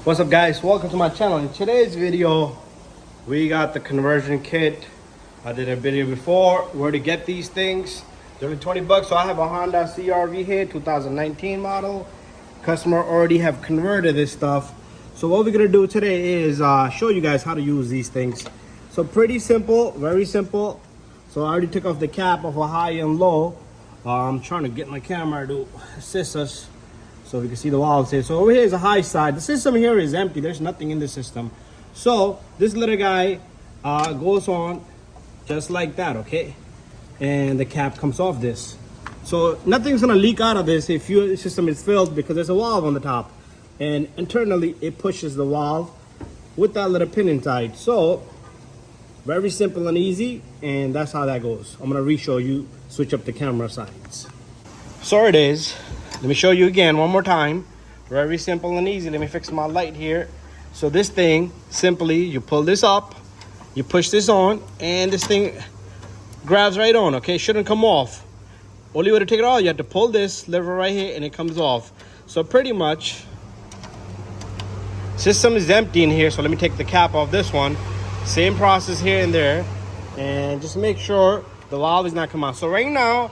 What's up, guys? Welcome to my channel. In today's video we got the conversion kit. I did a video before where to get these things. They're only 20 bucks. So I have a Honda CRV here, 2019 model. Customer already have converted this stuff. So what we're gonna do today is show you guys how to use these things. So pretty simple, very simple. So I already took off the cap of a high and low. I'm trying to get my camera to assist us so we can see the valves here. So over here is a high side. The system here is empty. There's nothing in the system. So this little guy goes on just like that, okay? And the cap comes off this. So nothing's gonna leak out of this if your system is filled because there's a valve on the top. And internally it pushes the valve with that little pin inside. So very simple and easy, and that's how that goes. I'm gonna re-show you, switch up the camera sides. So it is. Let me show you again one more time. Very simple and easy. Let me fix my light here. So this thing, simply, you pull this up, you push this on, and this thing grabs right on, okay? Shouldn't come off. Only way to take it off, you have to pull this lever right here, and it comes off. So pretty much, system is empty in here, so let me take the cap off this one. Same process here and there, and just make sure the valve is not coming out. So right now,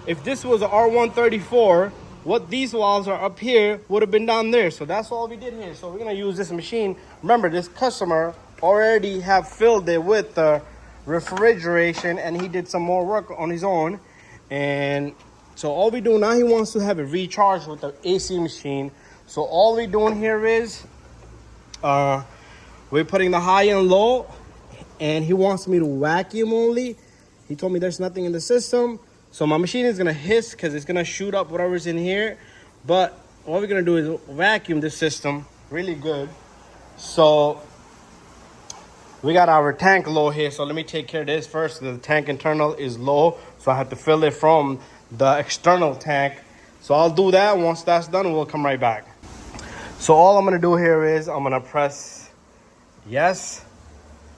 if this was a R134, what these valves are up here would have been down there. So that's all we did here. So we're gonna use this machine. Remember, this customer already have filled it with the refrigeration, and he did some more work on his own. And so all we do now, he wants to have it recharged with the AC machine. So all we doing here is we're putting the high and low, and he wants me to vacuum only. He told me there's nothing in the system. So my machine is gonna hiss because it's gonna shoot up whatever's in here. But what we're gonna do is vacuum this system really good. So we got our tank low here. So let me take care of this first. The tank internal is low, so I have to fill it from the external tank. So I'll do that. Once that's done, we'll come right back. So all I'm gonna do here is I'm gonna press yes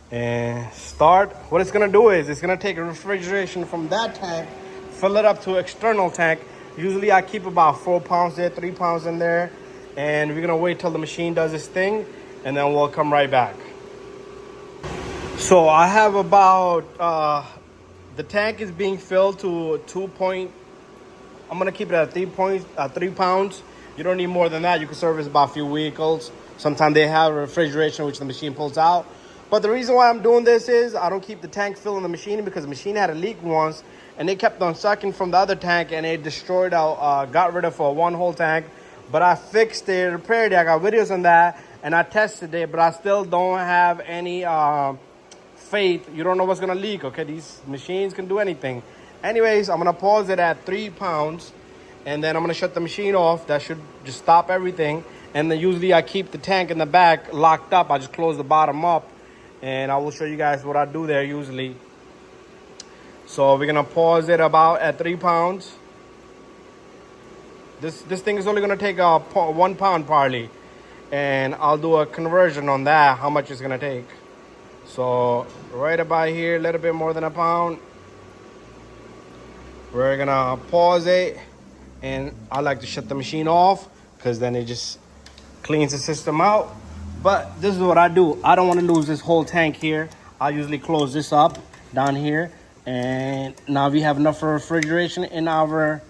and start. What it's gonna do is it's gonna take a refrigeration from that tank, fill it up to external tank. Usually I keep about 4 pounds there, 3 pounds in there, and we're gonna wait till the machine does its thing, and then we'll come right back. So I have about the tank is being filled to I'm gonna keep it at 3 pounds. You don't need more than that. You can service about a few vehicles. Sometimes they have a refrigeration which the machine pulls out. But the reason why I'm doing this is I don't keep the tank filled in the machine because the machine had a leak once, and they kept on sucking from the other tank, and it destroyed out, got rid of one whole tank. But I fixed it, repaired it. I got videos on that, and I tested it, but I still don't have any faith. You don't know what's gonna leak, okay? These machines can do anything. Anyways, I'm gonna pause it at 3 pounds, and then I'm gonna shut the machine off. That should just stop everything. And then usually I keep the tank in the back locked up. I just close the bottom up, and I will show you guys what I do there usually. So we're gonna pause it about at 3 pounds. This thing is only gonna take 1 pound probably, and I'll do a conversion on that, how much it's gonna take. So right about here, a little bit more than a pound. We're gonna pause it, and I like to shut the machine off because then it just cleans the system out. But this is what I do. I don't want to lose this whole tank here. I usually close this up down here, and now we have enough for refrigeration in our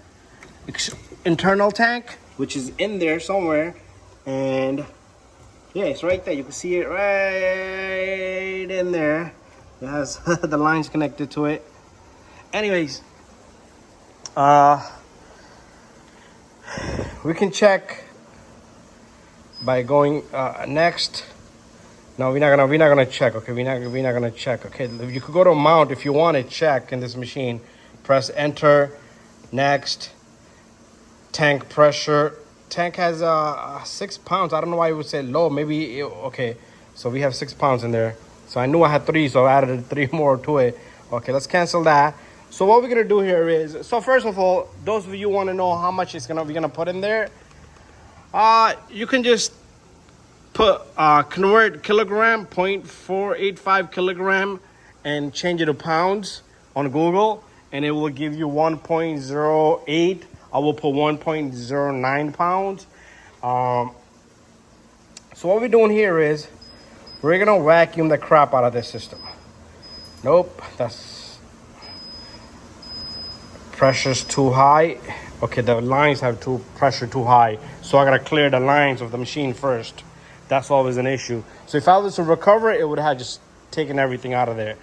internal tank, which is in there somewhere. And yeah, it's right there. You can see it right in there. It has the lines connected to it. Anyways, we can check by going next. No, we're not gonna check. Okay, we're not gonna check. Okay, you could go to mount if you want to check in this machine. Press enter. Next, tank pressure. Tank has 6 pounds. I don't know why it would say low. Maybe okay. So we have 6 pounds in there. So I knew I had 3, so I added 3 more to it. Okay, let's cancel that. So what we're gonna do here is, so first of all, those of you want to know how much we're gonna put in there. You can just put convert kilogram 0.485 kilogram and change it to pounds on Google, and it will give you 1.08. I will put 1.09 pounds. So So what we're doing here is we're gonna vacuum the crap out of this system. Nope, that's pressure's too high. Okay, the lines have pressure too high, so I gotta clear the lines of the machine first. That's always an issue. So if I was to recover it, it would have just taken everything out of there.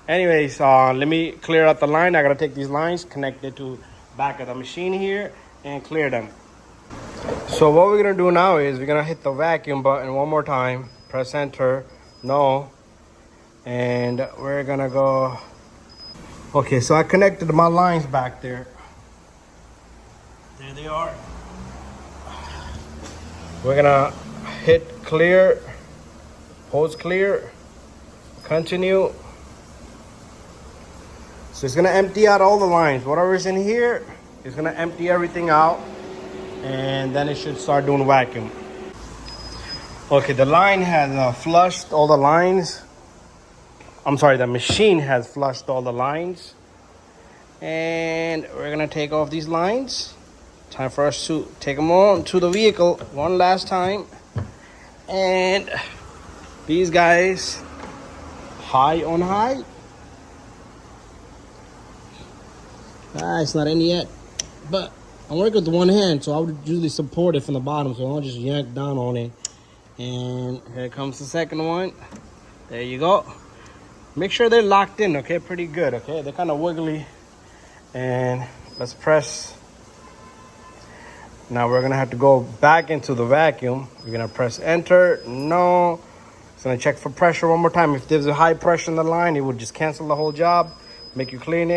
Anyways, let me clear out the line. I gotta take these lines, connect it to back of the machine here, and clear them. So what we're gonna do now is we're gonna hit the vacuum button one more time, press enter, no, and we're gonna go. Okay, so I connected my lines back there. There they are. We're gonna hit clear, post clear, continue. So it's gonna empty out all the lines. Whatever's in here, it's gonna empty everything out, and then it should start doing vacuum. Okay, the line has flushed all the lines. I'm sorry, the machine has flushed all the lines. And we're gonna take off these lines. Time for us to take them on to the vehicle one last time. And these guys, high on high. It's not in yet, but I'm working with one hand, so I would usually support it from the bottom, so I'll just yank down on it. And here comes the second one. There you go. Make sure they're locked in, okay? Pretty good, okay? They're kind of wiggly. And let's press. Now we're gonna have to go back into the vacuum. We're gonna press enter, no. It's gonna check for pressure one more time. If there's a high pressure in the line, it would just cancel the whole job. Make you clear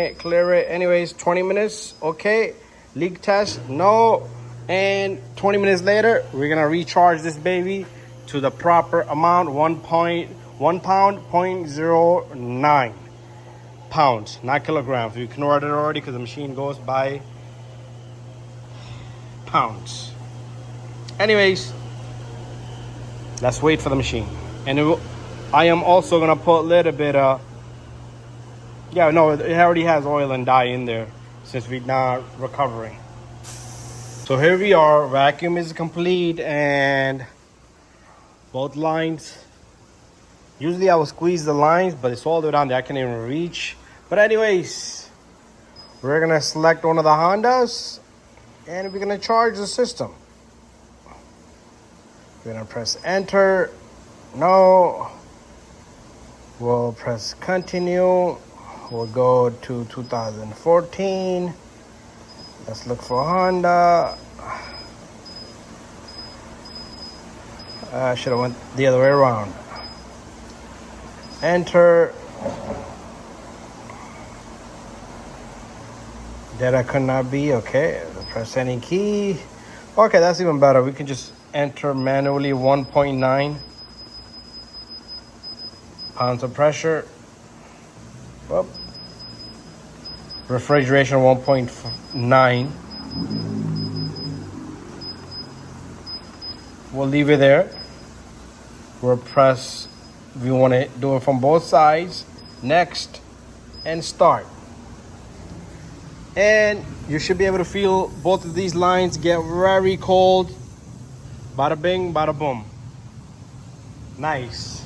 it. Anyways, 20 minutes, okay. Leak test, no. And 20 minutes later, we're gonna recharge this baby to the proper amount, 1 pound, 0.09 pounds, not kilograms. We converted it already because the machine goes by pounds. Anyways, let's wait for the machine. And I am also gonna put a little bit of, yeah, no, it already has oil and dye in there since we're not recovering. So here we are, vacuum is complete and both lines. Usually I will squeeze the lines, but it's all the way down there, I can't even reach. But anyways, we're gonna select one of the Hondas and we're gonna charge the system. We're gonna press enter, no. We'll press continue. We'll go to 2014. Let's look for Honda. I should have went the other way around. Enter. That I could not be. Okay, press any key. Okay, that's even better. We can just enter manually 1.9 pounds of pressure. Whoop. Refrigeration 1.9. We'll leave it there. We'll press, we want to do it from both sides. Next, and start. And you should be able to feel both of these lines get very cold. Bada bing, bada boom. Nice.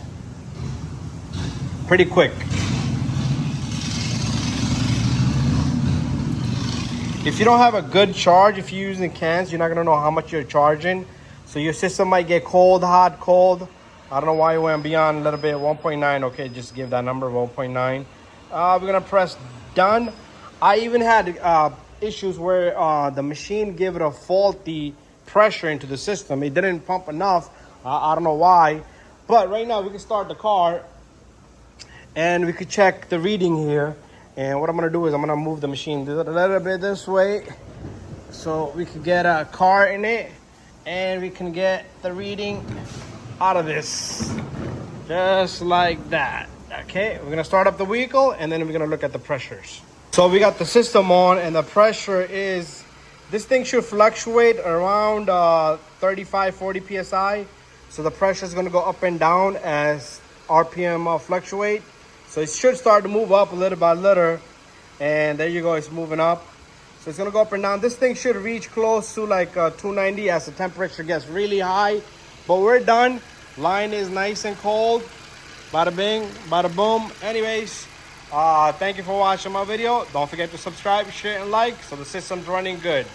Pretty quick. If you don't have a good charge, if you're using cans, you're not gonna know how much you're charging. So your system might get cold, hot, cold. I don't know why you went beyond a little bit, 1.9. Okay, just give that number, 1.9. We're gonna press done. I even had issues where the machine gave it a faulty pressure into the system. It didn't pump enough. I don't know why. But right now we can start the car and we could check the reading here. And what I'm gonna do is I'm gonna move the machine a little bit this way so we can get a car in it and we can get the reading out of this. Just like that. Okay, we're gonna start up the vehicle and then we're gonna look at the pressures. So we got the system on and the pressure is, this thing should fluctuate around 35, 40 PSI. So the pressure is gonna go up and down as RPM fluctuate. So it should start to move up a little by little. And there you go, it's moving up. So it's gonna go up and down. This thing should reach close to like 290 as the temperature gets really high. But we're done. Line is nice and cold. Bada bing, bada boom. Anyways, thank you for watching my video. Don't forget to subscribe, share, and like so the system's running good.